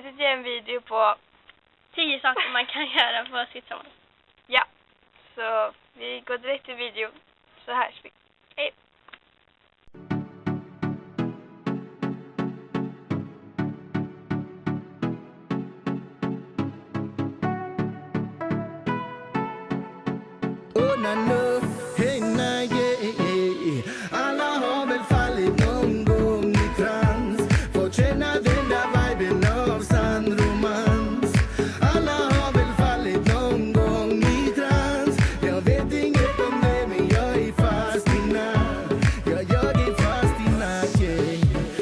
tänkte ge en video på 10 saker man kan göra på sitt sommarlov. Ja, så vi går direkt till video. Så här ska vi. Hej! Alla har väl fallit någon gång i trans. Får känna den där viben av sann romans. Alla har väl fallit någon gång i trans. Jag vet inget om det men jag är fast i natt. Jag är fast i natt, yeah.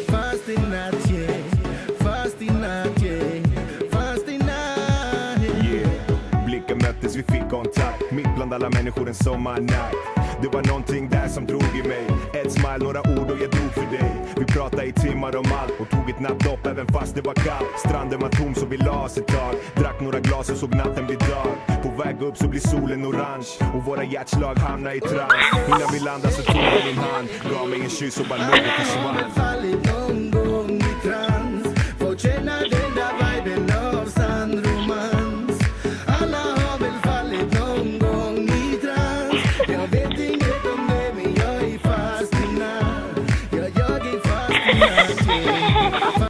Fast i natt, yeah. Fast i natt, yeah. Fast i natt, yeah. Blicken möttes, vi fick kontakt. Mitt bland alla människor en sommarnatt. Det var någonting där som drog i mig. Ett smile, några ord och jag dog för dig. Vi pratade i timmar om allt och tog ett nattdopp även fast det var kallt. Stranden var tom så vi la oss ett tag. Drack några glas och såg natten bli dag. På väg upp så blir solen orange och våra hjärtslag hamnar i trans. Innan vi landade så tog jag din hand, gav mig en kyss och bara låg och försvann.